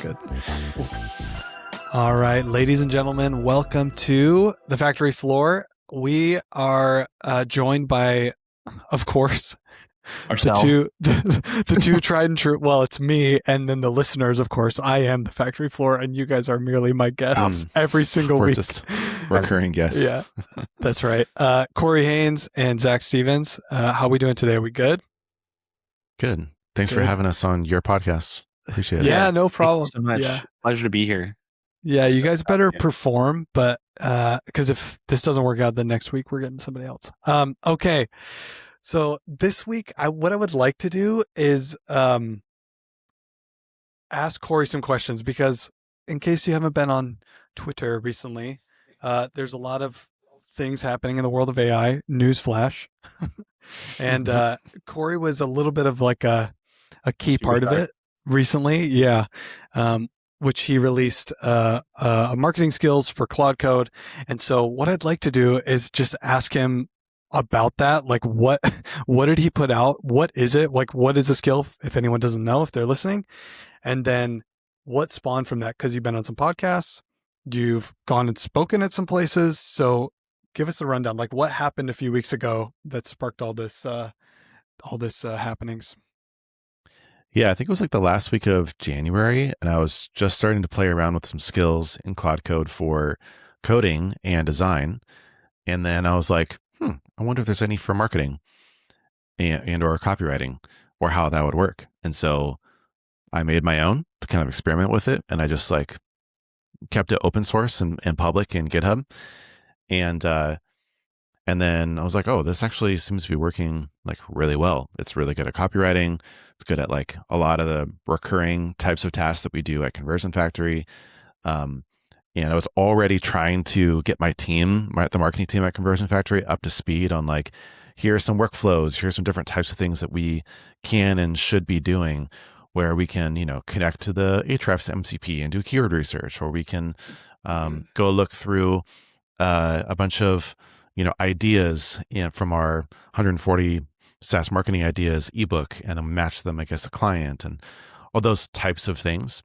good. All right, ladies and gentlemen, welcome to the factory floor. We are joined by, of course, ourselves. the two tried and true. Well, it's me, and then the listeners, of course. I am the factory floor, and you guys are merely my guests every single We're week. Just recurring guests. Yeah, that's right. Corey Haines and Zach Stevens. How are we doing today? Are we good? Good. Thanks for Good. having us on your podcast. Appreciate it. Yeah, no problem. Thank you so much. Yeah. Pleasure to be here. Yeah, you guys better perform, but because if this doesn't work out, then next week we're getting somebody else. Okay, so this week, what I would like to do is ask Corey some questions, because in case you haven't been on Twitter recently, there's a lot of things happening in the world of AI. Newsflash, and Corey was a little bit of like a key part of it recently. Yeah. Which he released marketing skills for Claude Code. And so what I'd like to do is just ask him about that. Like what did he put out? What is it? Like, what is a skill, if anyone doesn't know, if they're listening? And then what spawned from that? Because you've been on some podcasts, you've gone and spoken at some places. So give us a rundown. Like what happened a few weeks ago that sparked all this happenings? Yeah, I think it was like the last week of January, and I was just starting to play around with some skills in Claude Code for coding and design. And then I was like, I wonder if there's any for marketing and or copywriting, or how that would work. And so I made my own to kind of experiment with it. And I just like kept it open source and public in GitHub. And then I was like, oh, this actually seems to be working like really well. It's really good at copywriting. It's good at like a lot of the recurring types of tasks that we do at Conversion Factory. And I was already trying to get my team, the marketing team at Conversion Factory, up to speed on like, here are some workflows, here's some different types of things that we can and should be doing, where we can, connect to the Ahrefs MCP and do keyword research, or we can go look through a bunch of ideas from our 140 SaaS marketing ideas ebook, and then match them against a client and all those types of things.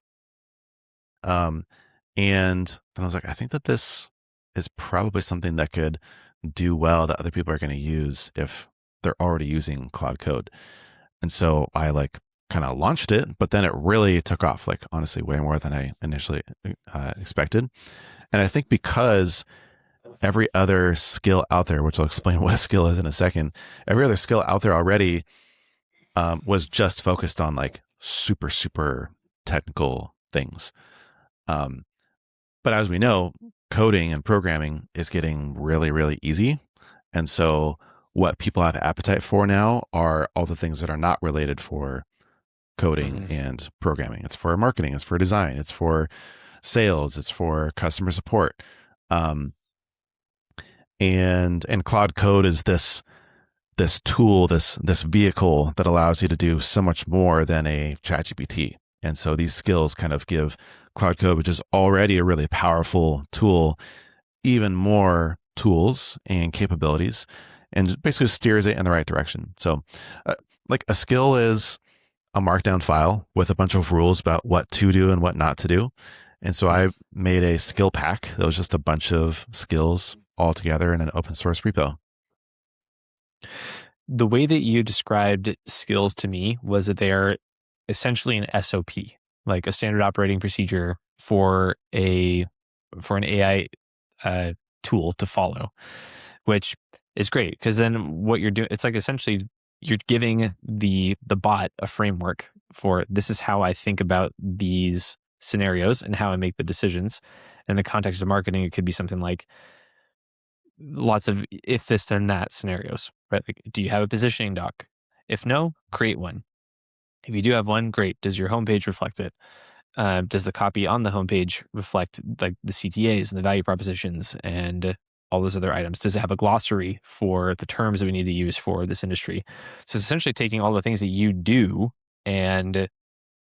And then I was like, I think that this is probably something that could do well, that other people are going to use if they're already using Claude Code. And so I like kind of launched it, but then it really took off, like honestly, way more than I initially expected. And I think because every other skill out there, which I'll explain what a skill is in a second, every other skill out there already was just focused on like super, super technical things. But as we know, coding and programming is getting really, really easy. And so what people have appetite for now are all the things that are not related for coding and programming. It's for marketing, it's for design, it's for sales, it's for customer support. And Claude Code is this tool, this vehicle that allows you to do so much more than a ChatGPT. And so these skills kind of give Claude Code, which is already a really powerful tool, even more tools and capabilities, and basically steers it in the right direction. So like a skill is a markdown file with a bunch of rules about what to do and what not to do. And so I made a skill pack that was just a bunch of skills all together in an open source repo. The way that you described skills to me was that they are essentially an SOP, like a standard operating procedure for an AI tool to follow, which is great, because then what you're doing, it's like essentially you're giving the bot a framework for, this is how I think about these scenarios and how I make the decisions. In the context of marketing, it could be something like lots of if this then that scenarios, right? Like, do you have a positioning doc? If no, create one. If you do have one, great. Does your homepage reflect it? Does the copy on the homepage reflect like the CTAs and the value propositions and all those other items? Does it have a glossary for the terms that we need to use for this industry? So it's essentially taking all the things that you do and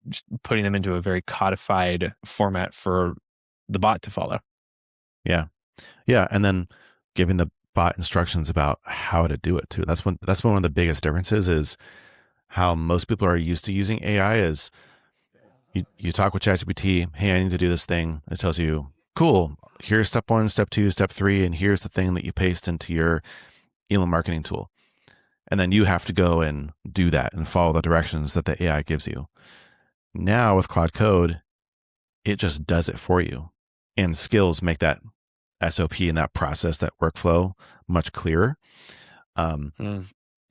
just putting them into a very codified format for the bot to follow. Yeah. And then giving the bot instructions about how to do it too. That's one of the biggest differences, is how most people are used to using AI is you talk with ChatGPT, hey, I need to do this thing. It tells you, cool, here's step 1, step 2, step 3, and here's the thing that you paste into your email marketing tool. And then you have to go and do that and follow the directions that the AI gives you. Now with Claude Code, it just does it for you. And skills make that SOP and that process, that workflow much clearer. And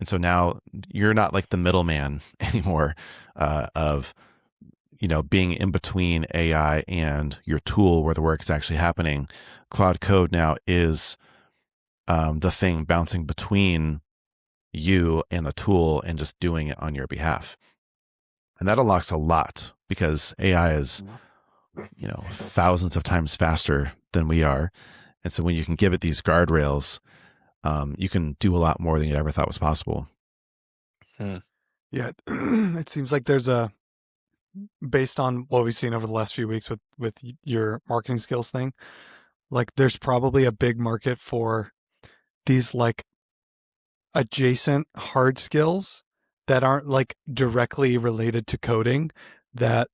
so now you're not like the middleman anymore of, being in between AI and your tool where the work is actually happening. Claude Code now is the thing bouncing between you and the tool and just doing it on your behalf. And that unlocks a lot because AI is, thousands of times faster than we are. And so when you can give it these guardrails, you can do a lot more than you ever thought was possible. Yeah, it seems like there's based on what we've seen over the last few weeks with your marketing skills thing, like there's probably a big market for these like adjacent hard skills that aren't like directly related to coding that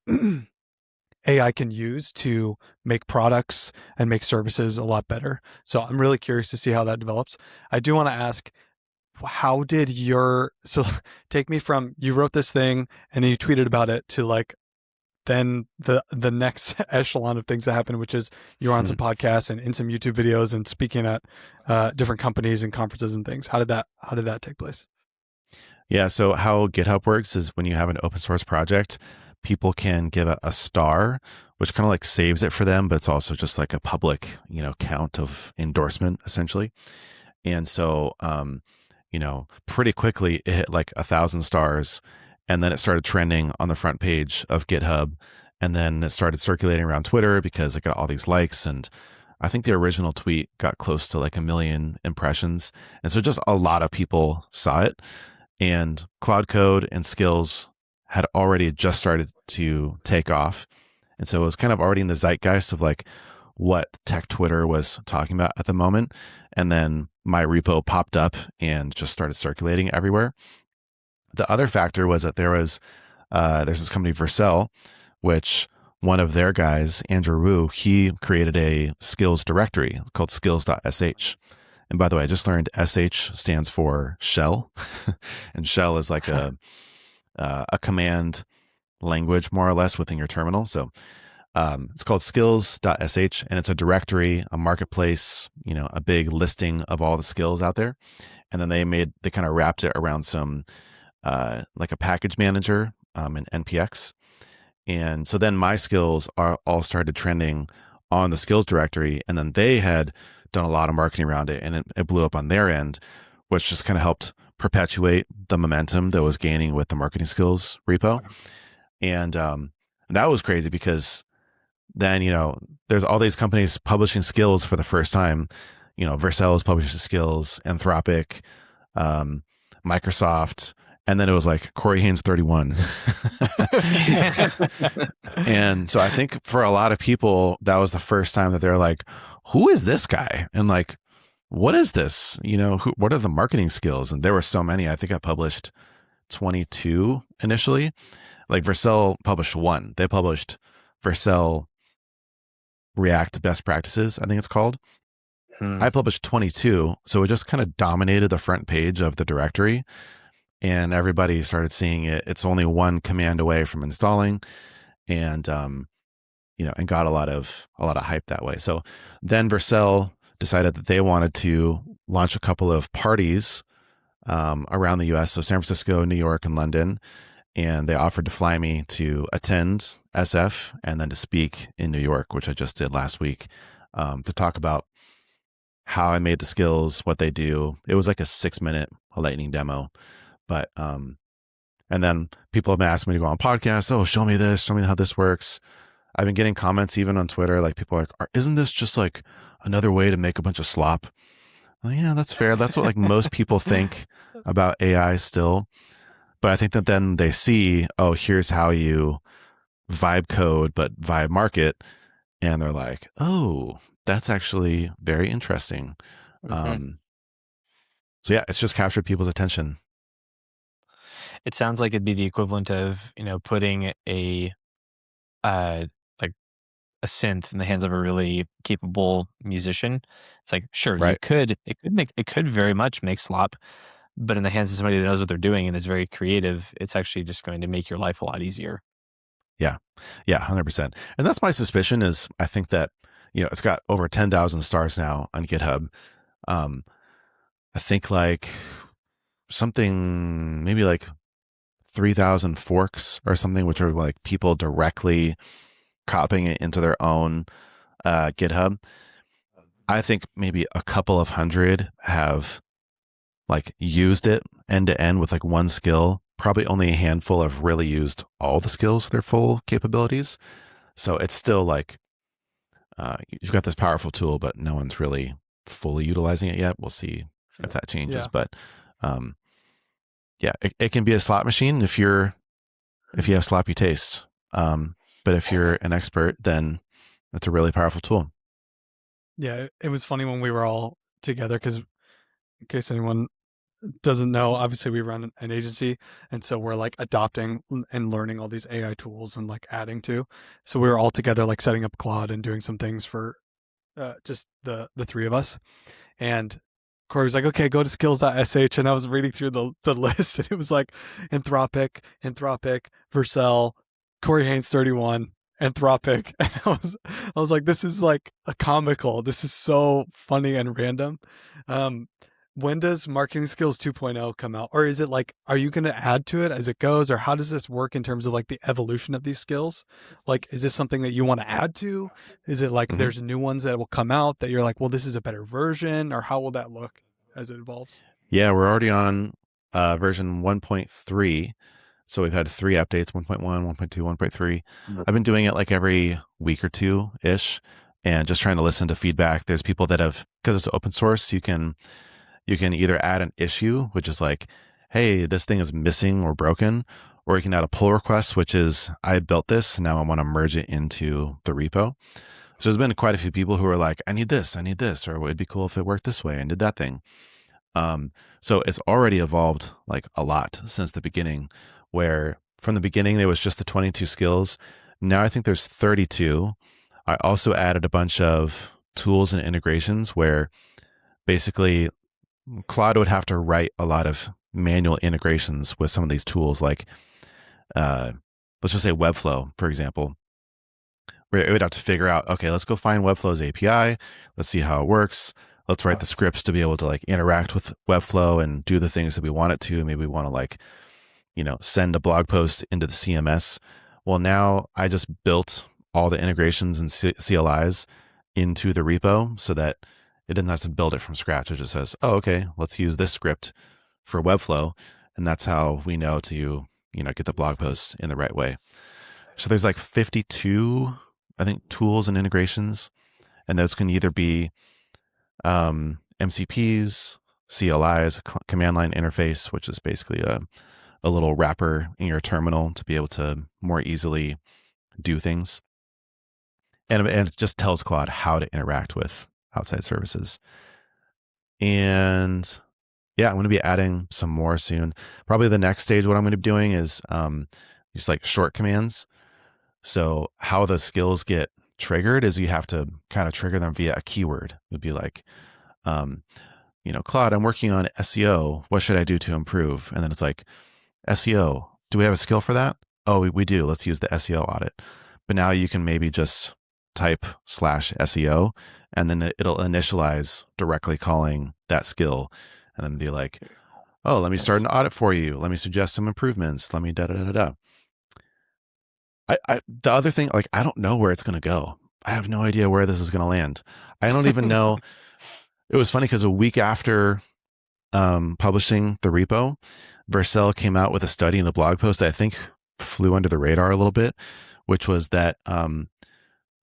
AI can use to make products and make services a lot better. So I'm really curious to see how that develops. I do want to ask, how did so take me from you wrote this thing and then you tweeted about it to like then the next echelon of things that happened, which is you're on some podcasts and in some YouTube videos and speaking at different companies and conferences and things. How did that take place? Yeah. So how GitHub works is when you have an open source project, people can give a star, which kind of like saves it for them, but it's also just like a public, count of endorsement essentially. And so, pretty quickly it hit like 1,000 stars. And then it started trending on the front page of GitHub. And then it started circulating around Twitter because it got all these likes. And I think the original tweet got close to like 1 million impressions. And so just a lot of people saw it. And Claude Code and skills had already just started to take off. And so it was kind of already in the zeitgeist of like what tech Twitter was talking about at the moment. And then my repo popped up and just started circulating everywhere. The other factor was that there's this company Vercel, which one of their guys, Andrew Wu, he created a skills directory called skills.sh. And by the way, I just learned SH stands for shell, and shell is like a command language more or less within your terminal. So it's called skills.sh, and it's a directory, a marketplace, a big listing of all the skills out there. And then they kind of wrapped it around some like a package manager in NPX. And so then my skills all started trending on the skills directory. And then they had done a lot of marketing around it and it blew up on their end, which just kind of helped perpetuate the momentum that was gaining with the marketing skills repo. And that was crazy because then, there's all these companies publishing skills for the first time. Vercel is publishing skills, Anthropic, Microsoft, and then it was like Corey Haines 31. And so I think for a lot of people, that was the first time that they're like, who is this guy? And like, what is this? What are the marketing skills? And there were so many. I think I published 22 initially. Like Vercel published 1. They published Vercel React Best Practices, I think it's called. I published 22. So it just kind of dominated the front page of the directory. And everybody started seeing it. It's only 1 command away from installing, and and got a lot of hype that way. So then Vercel decided that they wanted to launch a couple of parties around the U.S. So San Francisco, New York, and London, and they offered to fly me to attend SF and then to speak in New York, which I just did last week, to talk about how I made the skills, what they do. It was like a 6-minute lightning demo. But, and then people have been asking me to go on podcasts. Oh, show me this, show me how this works. I've been getting comments even on Twitter. Like people are like, isn't this just like another way to make a bunch of slop? Well, yeah, that's fair. That's what like most people think about AI still. But I think that then they see, oh, here's how you vibe code, but vibe market. And they're like, oh, that's actually very interesting. So yeah, it's just captured people's attention. It sounds like it'd be the equivalent of, putting a like a synth in the hands of a really capable musician, it's like, sure, Right. it could very much make slop, but in the hands of somebody that knows what they're doing and is very creative, it's actually just going to make your life a lot easier. Yeah. Yeah. 100%. And that's my suspicion is I think that, it's got over 10,000 stars now on GitHub. I think like something, maybe like 3,000 forks or something, which are like people directly copying it into their own GitHub. I think maybe a couple of hundred have like used it end to end with like one skill. Probably only a handful have really used all the skills, their full capabilities. So it's still like you've got this powerful tool, but no one's really fully utilizing it yet. We'll see if that changes. Yeah. But yeah, it can be a slot machine if you have sloppy taste. But if you're an expert, then it's a really powerful tool. Yeah, it was funny when we were all together because, in case anyone doesn't know, obviously we run an agency, and so we're like adopting and learning all these AI tools and like adding to. So we were all together, like setting up Claude and doing some things for just the three of us. And Corey was like, "Okay, go to skills.sh," and I was reading through the list, and it was like Anthropic, Vercel, Corey Haines 31. Anthropic, and I was like, this is like a comical. This is so funny and random. When does Marketing Skills 2.0 come out, or is it like, are you going to add to it as it goes, or how does this work in terms of like the evolution of these skills? Like, is this something that you want to add to? Is it like there's new ones that will come out that you're like, well, this is a better version, or how will that look as it evolves? Yeah, we're already on version 1.3. So we've had 3 updates, 1.1, 1.2, 1.3. I've been doing it like every week or two-ish and just trying to listen to feedback. There's people that have, because it's open source, you can either add an issue, which is like, hey, this thing is missing or broken, or you can add a pull request, which is, I built this, now I want to merge it into the repo. So there's been quite a few people who are like, I need this, or it'd be cool if it worked this way and did that thing. So it's already evolved like a lot since the beginning, where from the beginning there was just the 22 skills. Now I think there's 32. I also added a bunch of tools and integrations where basically Claude would have to write a lot of manual integrations with some of these tools, like let's just say Webflow, for example, where it would have to figure out, okay, let's go find Webflow's API. Let's see how it works. Let's write the scripts to be able to like interact with Webflow and do the things that we want it to. Maybe we want to like, send a blog post into the CMS. Well, now I just built all the integrations and CLIs into the repo so that it didn't have to build it from scratch. It just says, oh, okay, let's use this script for Webflow. And that's how we know to, get the blog posts in the right way. So there's like 52, I think, tools and integrations. And those can either be MCPs, CLIs, command line interface, which is basically a little wrapper in your terminal to be able to more easily do things. And it just tells Claude how to interact with outside services. And yeah, I'm going to be adding some more soon. Probably the next stage, what I'm going to be doing is just like short commands. So how the skills get triggered is you have to kind of trigger them via a keyword. It'd be like, Claude, I'm working on SEO. What should I do to improve? And then it's like, SEO, do we have a skill for that? Oh, we do. Let's use the SEO audit. But now you can maybe just type /SEO and then it'll initialize directly calling that skill and then be like, oh, let me start an audit for you. Let me suggest some improvements. Let me da-da-da-da-da. The other thing, like, I don't know where it's going to go. I have no idea where this is going to land. I don't even know. It was funny because a week after publishing the repo, Vercel came out with a study in a blog post that I think flew under the radar a little bit, which was that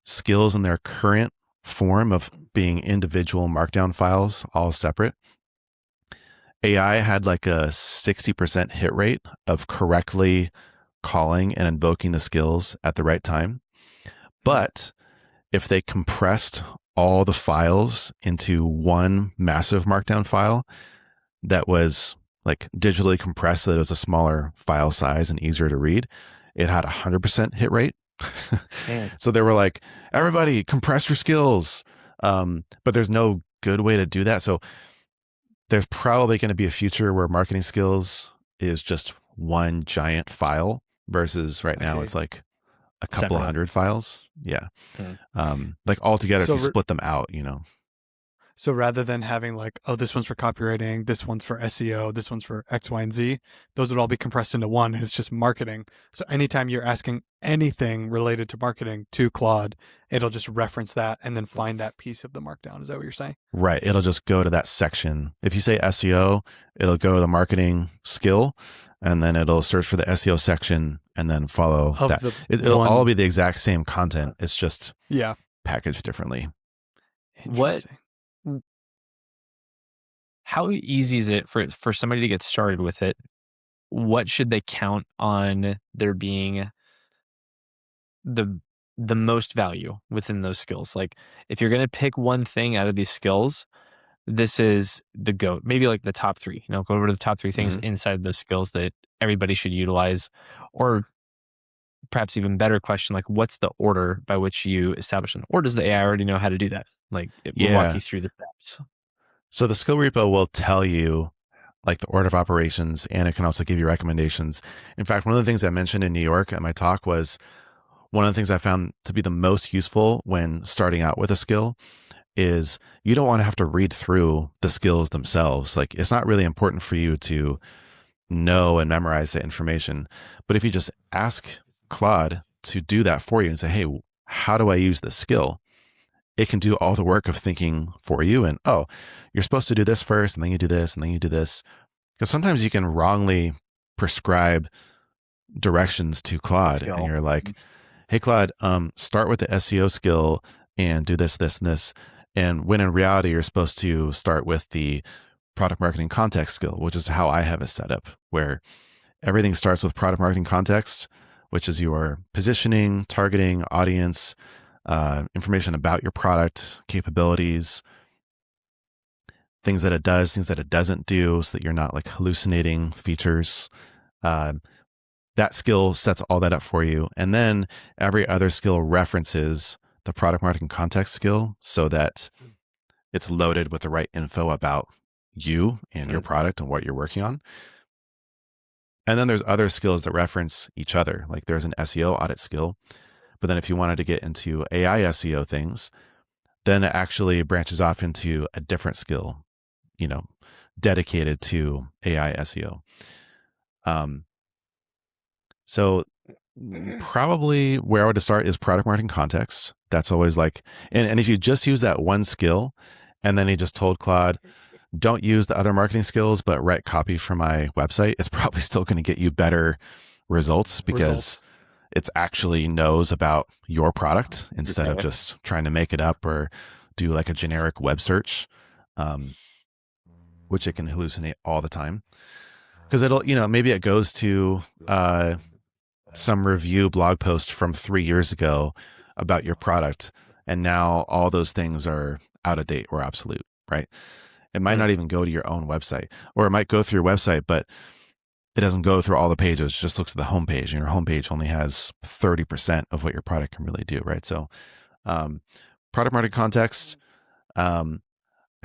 skills in their current form of being individual markdown files, all separate, AI had like a 60% hit rate of correctly calling and invoking the skills at the right time. But if they compressed all the files into one massive markdown file that was like digitally compressed so that it was a smaller file size and easier to read, it had a 100% hit rate. Man. So they were like, everybody compress your skills. But there's no good way to do that. So there's probably going to be a future where marketing skills is just one giant file versus right I now see. it's like a couple of Separate. hundred files. Yeah. Hmm. Like altogether, So if you re- split them out, you know. So rather than having like, oh, this one's for copywriting, this one's for SEO, this one's for X, Y, and Z, those would all be compressed into one. It's just marketing. So anytime you're asking anything related to marketing to Claude, it'll just reference that and then find that piece of the markdown. Is that what you're saying? Right. It'll just go to that section. If you say SEO, it'll go to the marketing skill and then it'll search for the SEO section and then follow Of that. the It'll one- all be the exact same content. It's just Yeah. packaged differently. What- Interesting. How easy is it for somebody to get started with it? What should they count on there being the most value within those skills? Like, if you're going to pick one thing out of these skills, this is the GOAT. Maybe like the top three. Go over to the top three things inside those skills that everybody should utilize. Or perhaps even better question, like, what's the order by which you establish them? Or does the AI already know how to do that? Like, it will walk you through the steps. So the skill repo will tell you like the order of operations, and it can also give you recommendations. In fact, one of the things I mentioned in New York at my talk was one of the things I found to be the most useful when starting out with a skill is you don't want to have to read through the skills themselves. Like, it's not really important for you to know and memorize the information. But if you just ask Claude to do that for you and say, hey, how do I use this skill? It can do all the work of thinking for you. And, oh, you're supposed to do this first, and then you do this, and then you do this. Because sometimes you can wrongly prescribe directions to Claude. And you're like, hey, Claude, start with the SEO skill and do this, this, and this. And when in reality, you're supposed to start with the product marketing context skill, which is how I have it set up, where everything starts with product marketing context, which is your positioning, targeting, audience, information about your product, capabilities, things that it does, things that it doesn't do, so that you're not like hallucinating features. That skill sets all that up for you. And then every other skill references the product marketing context skill so that it's loaded with the right info about you and your product and what you're working on. And then there's other skills that reference each other. Like there's an SEO audit skill. But then if you wanted to get into AI SEO things, then it actually branches off into a different skill, dedicated to AI SEO. So probably where I would start is product marketing context. That's always like, and if you just use that one skill and then he just told Claude, don't use the other marketing skills, but write copy for my website, it's probably still going to get you better results because it actually knows about your product instead of just trying to make it up or do like a generic web search, which it can hallucinate all the time. Because it'll, maybe it goes to some review blog post from 3 years ago about your product, and now all those things are out of date or obsolete, right? It might not even go to your own website, or it might go through your website, but it doesn't go through all the pages. It just looks at the homepage, and your homepage only has 30% of what your product can really do, right? So product marketing context, I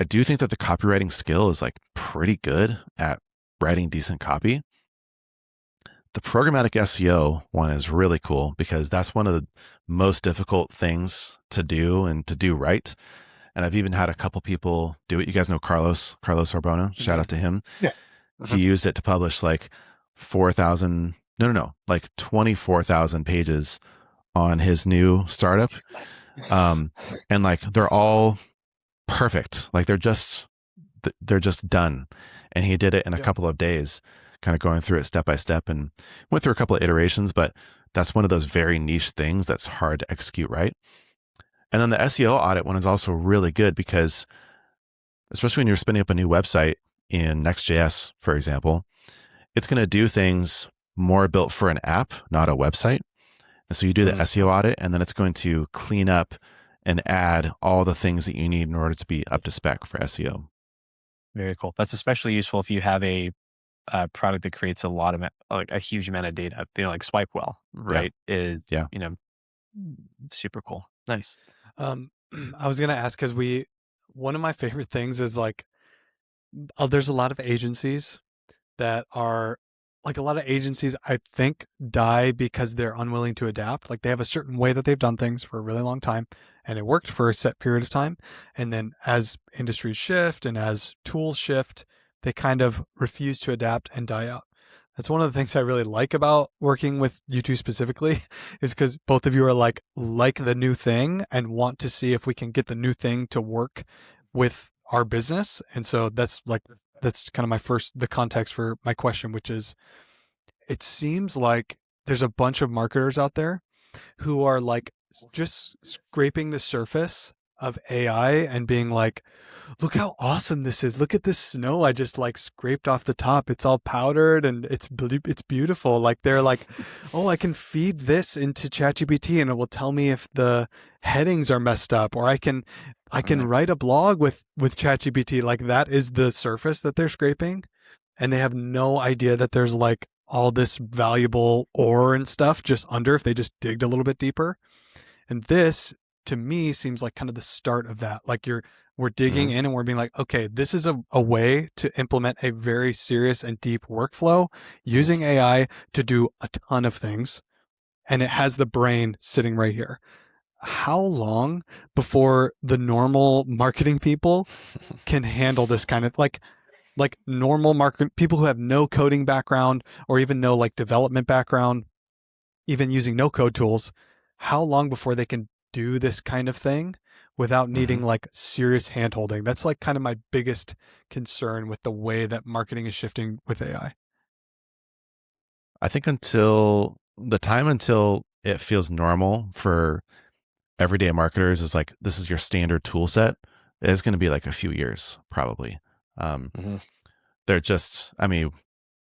do think that the copywriting skill is like pretty good at writing decent copy. The programmatic SEO one is really cool because that's one of the most difficult things to do and to do right. And I've even had a couple people do it. You guys know Carlos Arbona. Shout out to him. Yeah. He used it to publish like 24,000 pages on his new startup. And like, they're all perfect. Like they're just done. And he did it in a couple of days, kind of going through it step by step, and went through a couple of iterations, but that's one of those very niche things that's hard to execute right. And then the SEO audit one is also really good because, especially when you're spinning up a new website in Next.js, for example, it's going to do things more built for an app, not a website. And so you do the SEO audit, and then it's going to clean up and add all the things that you need in order to be up to spec for SEO. Very cool. That's especially useful if you have a product that creates a lot of like a huge amount of data. Like Swipe Well, right? Super cool. Nice. I was gonna ask because one of my favorite things is like, there's a lot of agencies that are like a lot of agencies I think die because they're unwilling to adapt. Like they have a certain way that they've done things for a really long time and it worked for a set period of time. And then as industries shift and as tools shift, they kind of refuse to adapt and die out. That's one of the things I really like about working with you two specifically is because both of you are like the new thing and want to see if we can get the new thing to work with our business. And so that's kind of the context for my question, which is it seems like there's a bunch of marketers out there who are like just scraping the surface of AI and being like, look how awesome this is. Look at this snow I just like scraped off the top. It's all powdered and it's beautiful. Like they're like, oh, I can feed this into ChatGPT and it will tell me if the headings are messed up, or I can write a blog with ChatGPT. Like that is the surface that they're scraping, and they have no idea that there's like all this valuable ore and stuff just under if they just digged a little bit deeper. And this to me seems like kind of the start of that. Like we're digging in and we're being like, okay, this is a way to implement a very serious and deep workflow using AI to do a ton of things. And it has the brain sitting right here. How long before the normal marketing people can handle this kind of like normal market people who have no coding background or even no like development background, even using no code tools, how long before they can do this kind of thing without needing like serious hand holding? That's like kind of my biggest concern with the way that marketing is shifting with AI. I think until it feels normal for everyday marketers is like, this is your standard tool set, it's going to be like a few years probably. They're just, I mean,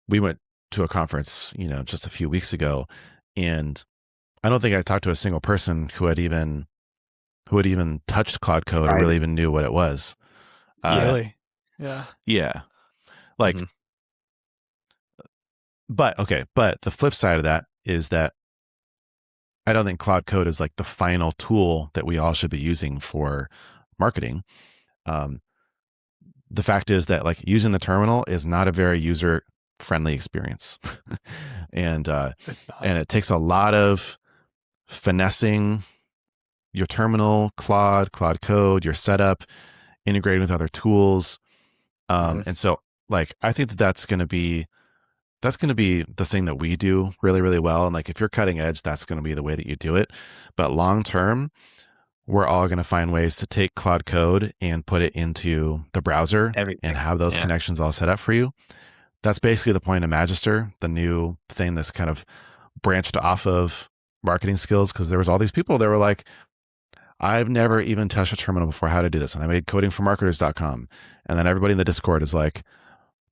we went to a conference, just a few weeks ago, and I don't think I talked to a single person who had even touched Claude Code or really even knew what it was. Really? Yeah. Yeah. Like, but the flip side of that is that I don't think Claude Code is like the final tool that we all should be using for marketing. The fact is that like using the terminal is not a very user friendly experience. And it takes a lot of finessing your terminal, Claude Code, your setup, integrating with other tools. And so like, I think that's going to be the thing that we do really, really well. And like, if you're cutting edge, that's going to be the way that you do it. But long term, we're all going to find ways to take Claude Code and put it into the browser and have those connections all set up for you. That's basically the point of Magister, the new thing that's kind of branched off of marketing skills, because there was all these people that were like, I've never even touched a terminal before. How to do this? And I made codingformarketers.com. And then everybody in the Discord is like,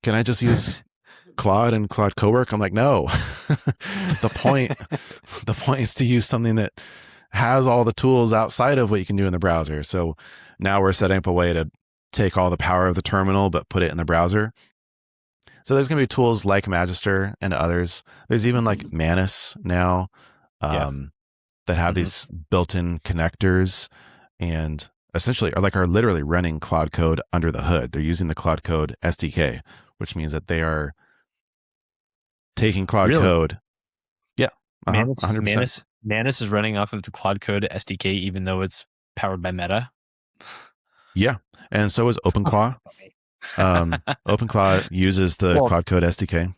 can I just use Claude and Claude Cowork? I'm like, no. the point is to use something that has all the tools outside of what you can do in the browser. So now we're setting up a way to take all the power of the terminal, but put it in the browser. So there's going to be tools like Magister and others. There's even like Manus now that have these built-in connectors and essentially are literally running Claude Code under the hood. They're using the Claude Code SDK, which means that they are taking Claude Code. Yeah. 100%. Manus is running off of the Claude Code SDK, even though it's powered by Meta. Yeah. And so is OpenClaw. OpenClaw uses the Claude Code SDK.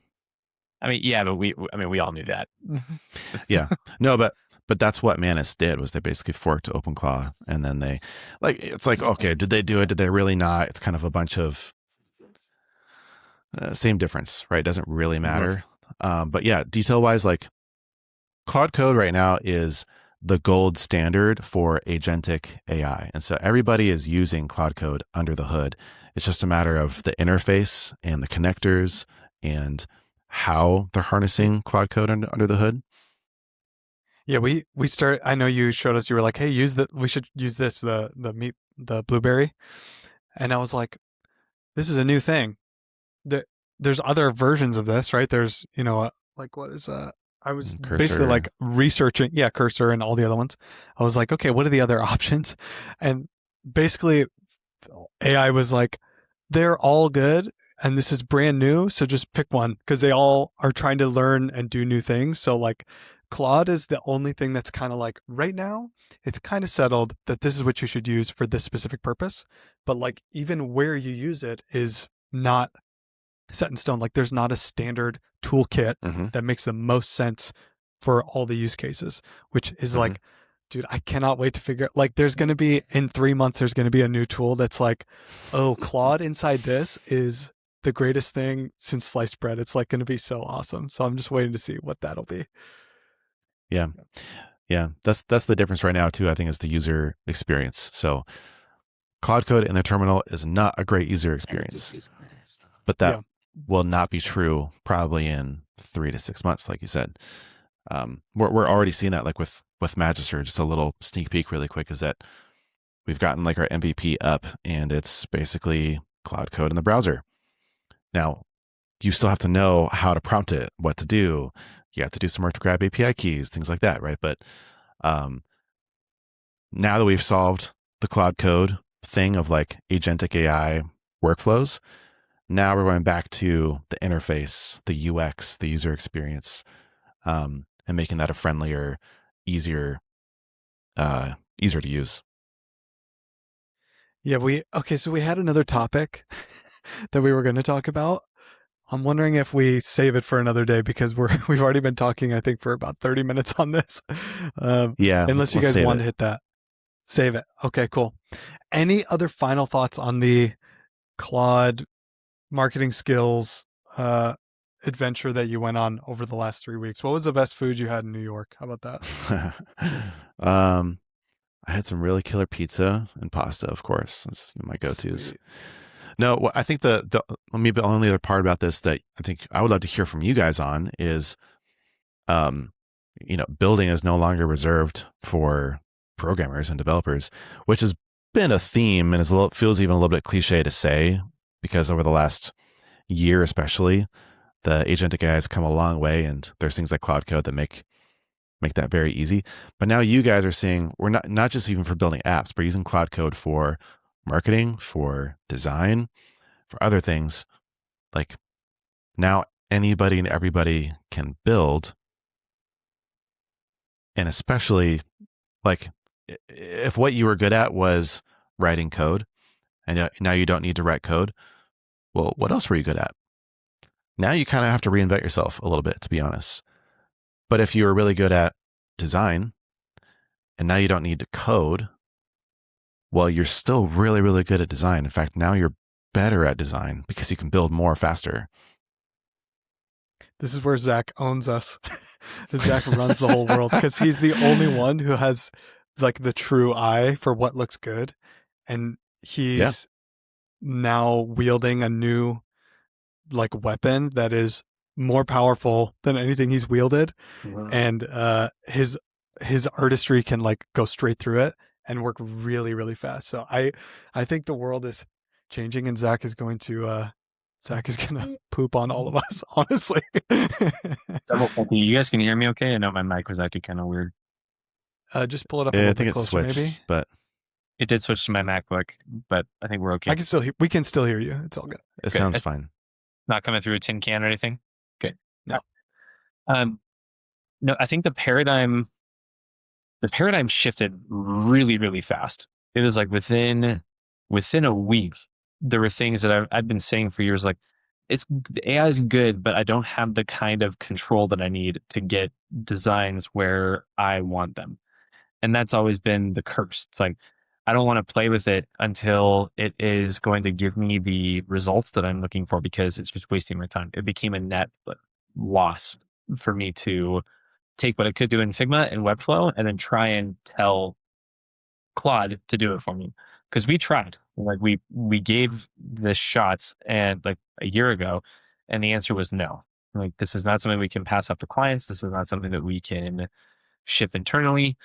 I mean, yeah, but we all knew that. Yeah. No, but that's what Manus did, was they basically forked OpenClaw, and then they it's like, okay, did they do it? Did they really not? It's kind of a bunch of same difference, right? It doesn't really matter. But yeah, detail wise, like Claude Code right now is the gold standard for agentic AI. And so everybody is using Claude Code under the hood. It's just a matter of the interface and the connectors and how they're harnessing Claude Code under the hood. Yeah, we I know you showed us, you were like, hey, we should use this, the blueberry. And I was like, this is a new thing. There's other versions of this, right? There's, like what is I was and basically Cursor. like researching, Cursor and all the other ones. I was like, okay, what are the other options? And basically, AI was like, they're all good, and this is brand new, so just pick one because they all are trying to learn and do new things. So like, Claude is the only thing that's kind of like right now, it's kind of settled that this is what you should use for this specific purpose. But like, even where you use it is not set in stone. Like there's not a standard toolkit Mm-hmm. that makes the most sense for all the use cases, which is like, dude, I cannot wait to figure like there's going to be in 3 months, there's going to be a new tool that's like, oh, Claude inside this is the greatest thing since sliced bread. It's like going to be so awesome. So I'm just waiting to see what that'll be. Yeah. Yeah. That's the difference right now too, I think, is the user experience. So Claude Code in the terminal is not a great user experience, but that will not be true probably in 3 to 6 months, like you said. We're already seeing that, like with Magister. Just a little sneak peek really quick is that we've gotten like our MVP up and it's basically Claude Code in the browser. Now, you still have to know how to prompt it, what to do. You have to do some work to grab API keys, things like that, right? But now that we've solved the Claude Code thing of like agentic AI workflows, now we're going back to the interface, the UX, the user experience, and making that a friendlier, easier to use. Yeah, so we had another topic that we were going to talk about. I'm wondering if we save it for another day because we've already been talking, I think, for about 30 minutes on this. Yeah. Unless you guys want to hit that. Save it. Okay, cool. Any other final thoughts on the Claude marketing skills adventure that you went on over the last 3 weeks? What was the best food you had in New York? How about that? I had some really killer pizza and pasta, of course. That's my go-tos. Sweet. No, I think the maybe the only other part about this that I think I would love to hear from you guys on is, building is no longer reserved for programmers and developers, which has been a theme and feels even a little bit cliche to say because over the last year, especially, the agentic AI has come a long way, and there's things like Claude Code that make that very easy. But now you guys are seeing we're not just even for building apps, but using Claude Code for marketing, for design, for other things. Like now anybody and everybody can build. And especially like if what you were good at was writing code and now you don't need to write code, well, what else were you good at? Now you kind of have to reinvent yourself a little bit, to be honest. But if you were really good at design and now you don't need to code, well, you're still really, really good at design. In fact, now you're better at design because you can build more faster. This is where Zach owns us. Zach runs the whole world because he's the only one who has like the true eye for what looks good. And he's now wielding a new like weapon that is more powerful than anything he's wielded. Wow. And his artistry can like go straight through it and work really, really fast. So I think the world is changing and Zach is gonna poop on all of us, honestly. You guys can hear me okay? I know my mic was acting kind of weird. Just pull it up a little bit closer, switched, maybe. But it did switch to my MacBook, but I think we're okay. We can still hear you. It's all good. It sounds fine. Not coming through a tin can or anything? Okay. No. No, I think the paradigm shifted really, really fast. It was like within a week, there were things that I've been saying for years, like the AI is good, but I don't have the kind of control that I need to get designs where I want them. And that's always been the curse. It's like, I don't want to play with it until it is going to give me the results that I'm looking for because it's just wasting my time. It became a net loss for me to take what it could do in Figma and Webflow and then try and tell Claude to do it for me. Because we tried, like we gave this shots and like a year ago, and the answer was no. Like, this is not something we can pass up to clients. This is not something that we can ship internally.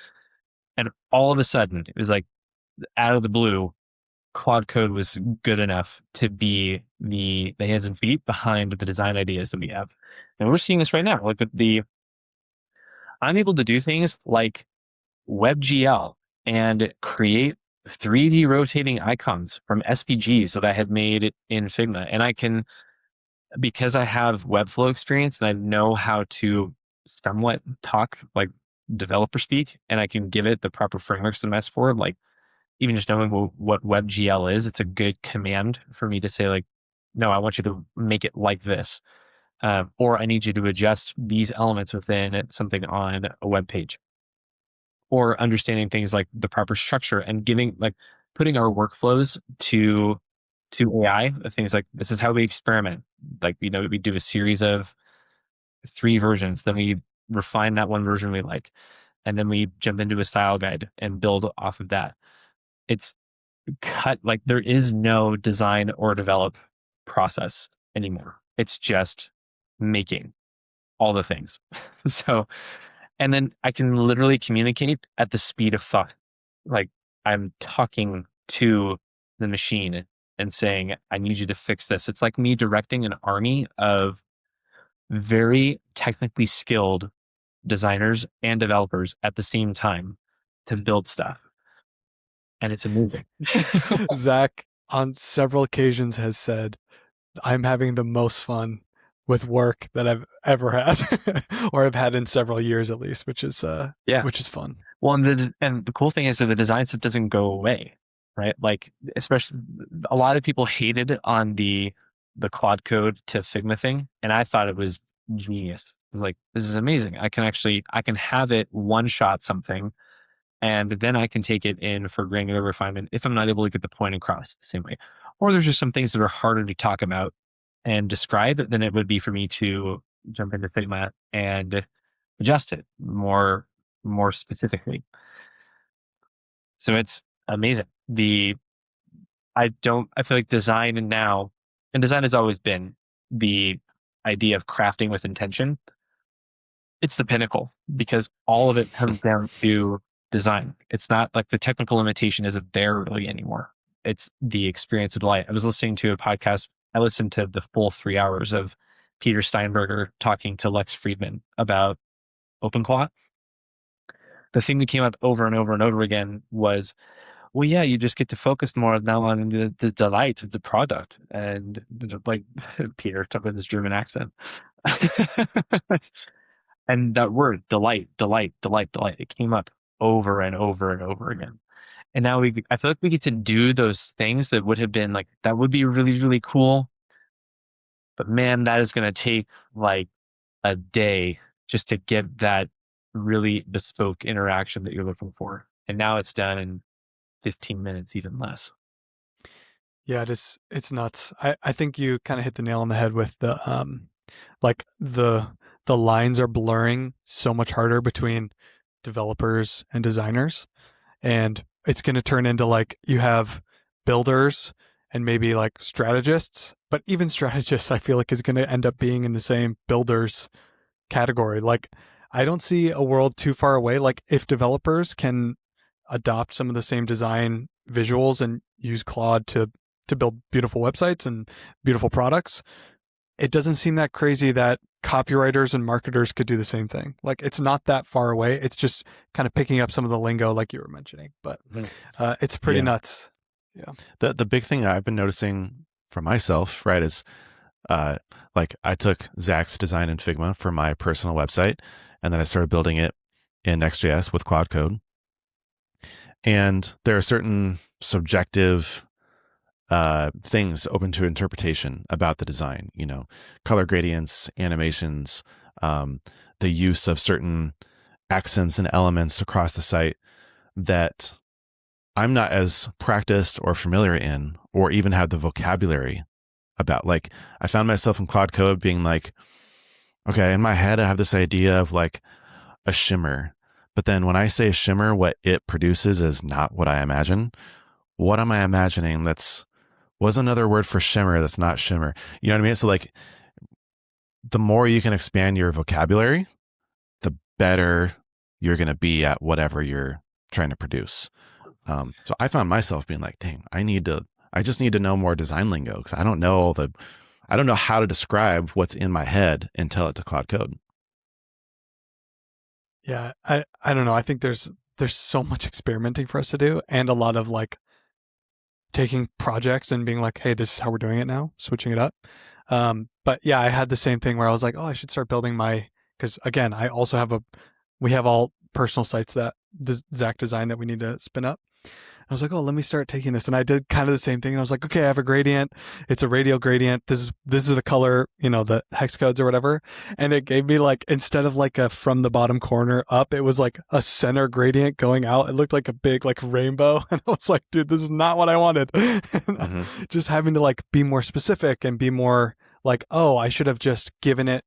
And all of a sudden, it was like out of the blue, Claude Code was good enough to be the hands and feet behind the design ideas that we have. And we're seeing this right now. Like with the I'm able to do things like WebGL and create 3D rotating icons from SVGs that I had made in Figma. And I can, because I have Webflow experience and I know how to somewhat talk like developer speak, and I can give it the proper frameworks that I'm asked for, like even just knowing what WebGL is, it's a good command for me to say like, no, I want you to make it like this. Or I need you to adjust these elements within something on a web page. Or understanding things like the proper structure and putting our workflows to AI, things like this is how we experiment. Like, we do a series of 3 versions, then we refine that one version we like, and then we jump into a style guide and build off of that. It's like there is no design or develop process anymore. It's just making all the things. So, and then I can literally communicate at the speed of thought. Like, I'm talking to the machine and saying, I need you to fix this. It's like me directing an army of very technically skilled designers and developers at the same time to build stuff. And it's amazing. Zach, on several occasions, has said, I'm having the most fun with work that I've ever had, or I've had in several years at least, which is which is fun. Well, and the cool thing is that the design stuff doesn't go away, right? Like, especially a lot of people hated on the Claude Code to Figma thing, and I thought it was genius. Like, this is amazing. I can have it one shot something, and then I can take it in for granular refinement if I'm not able to get the point across the same way. Or there's just some things that are harder to talk about and describe than it would be for me to jump into Figma and adjust it more specifically. So it's amazing. I feel like design now, and design has always been the idea of crafting with intention. It's the pinnacle because all of it comes down to design. It's not like the technical limitation isn't there really anymore. It's the experience of delight. I was listening to a podcast. I listened to the full 3 hours of Peter Steinberger talking to Lex Friedman about OpenClaw. The thing that came up over and over and over again was, well, yeah, you just get to focus more now on the delight of the product. And like Peter talking with his German accent. And that word, delight, it came up over and over and over again. And now I feel like we get to do those things that would have been like, that would be really, really cool. But man, that is going to take like a day just to get that really bespoke interaction that you're looking for. And now it's done in 15 minutes, even less. Yeah, it's nuts. I think you kind of hit the nail on the head with the like the lines are blurring so much harder between developers and designers, and it's going to turn into like you have builders and maybe like strategists, but even strategists I feel like is going to end up being in the same builders category. Like, I don't see a world too far away. Like, if developers can adopt some of the same design visuals and use Claude to build beautiful websites and beautiful products, it doesn't seem that crazy that copywriters and marketers could do the same thing. Like, it's not that far away. It's just kind of picking up some of the lingo like you were mentioning, but it's pretty nuts. Yeah. The big thing I've been noticing for myself, right, is like I took Zach's design in Figma for my personal website, and then I started building it in Next.js with Claude Code. And there are certain subjective things open to interpretation about the design, color gradients, animations, the use of certain accents and elements across the site that I'm not as practiced or familiar in, or even have the vocabulary about. Like, I found myself in Claude Code being like, okay, in my head, I have this idea of like a shimmer, but then when I say shimmer, what it produces is not what I imagine. What am I imagining? What's another word for shimmer that's not shimmer? You know what I mean? So like, the more you can expand your vocabulary, the better you're going to be at whatever you're trying to produce. So I found myself being like, dang, I just need to know more design lingo, because I don't know how to describe what's in my head and tell it to Claude Code. Yeah, I don't know. I think there's so much experimenting for us to do, and a lot of like taking projects and being like, hey, this is how we're doing it now, switching it up. But yeah, I had the same thing where I was like, oh, I should start building because again, we have all personal sites that Zach designed that we need to spin up. I was like, oh, let me start taking this. And I did kind of the same thing. And I was like, okay, I have a gradient. It's a radial gradient. This is the color, the hex codes or whatever. And it gave me like, instead of like a from the bottom corner up, it was like a center gradient going out. It looked like a big like rainbow. And I was like, dude, this is not what I wanted. Just having to like be more specific and be more like, oh, I should have just given it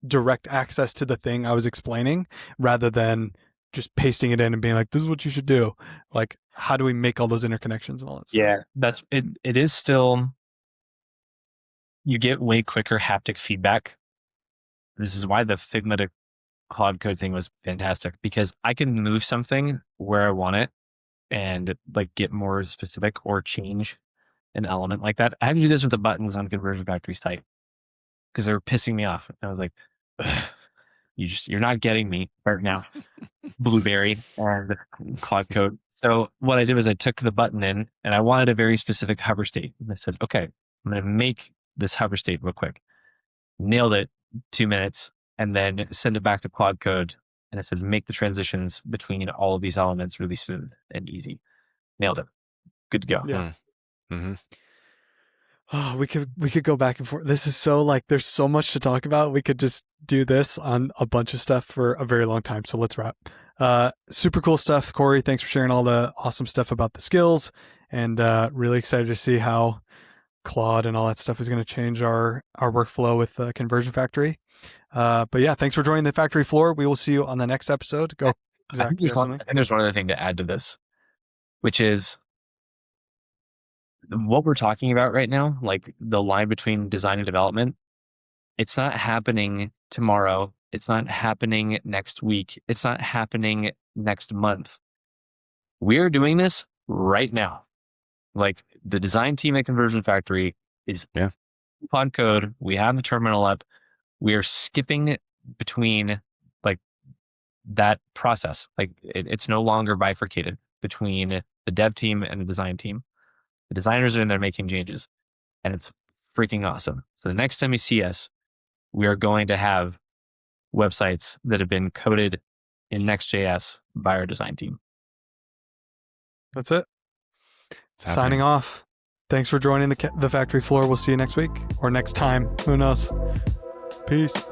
direct access to the thing I was explaining rather than just pasting it in and being like, this is what you should do. Like, how do we make all those interconnections and all that stuff? Yeah, that's it. It is still, you get way quicker haptic feedback. This is why the Figma to Claude Code thing was fantastic, because I can move something where I want it and like get more specific or change an element like that. I had to do this with the buttons on Conversion Factory site because they were pissing me off. I was like, you're not getting me right now. Blueberry and Claude Code. So what I did was I took the button in and I wanted a very specific hover state. And I said, okay, I'm going to make this hover state real quick. Nailed it, 2 minutes, and then send it back to Claude Code. And I said, make the transitions between all of these elements really smooth and easy. Nailed it. Good to go. Yeah. Mm-hmm. Oh, we could go back and forth. This is so like, there's so much to talk about. We could just do this on a bunch of stuff for a very long time. So let's wrap. Super cool stuff. Corey, thanks for sharing all the awesome stuff about the skills, and really excited to see how Claude and all that stuff is going to change our workflow with Conversion Factory. But yeah, thanks for joining the factory floor. We will see you on the next episode. Go. Zach, I think there's one other thing to add to this, which is what we're talking about right now, like the line between design and development. It's not happening tomorrow. It's not happening next week. It's not happening next month. We're doing this right now. Like the design team at Conversion Factory is Claude Code. We have the terminal up. We are skipping between like that process. Like it's no longer bifurcated between the dev team and the design team. The designers are in there making changes, and it's freaking awesome. So the next time you see us, we are going to have websites that have been coded in Next.js by our design team. That's it. Signing off. Thanks for joining the factory floor. We'll see you next week or next time. Who knows? Peace.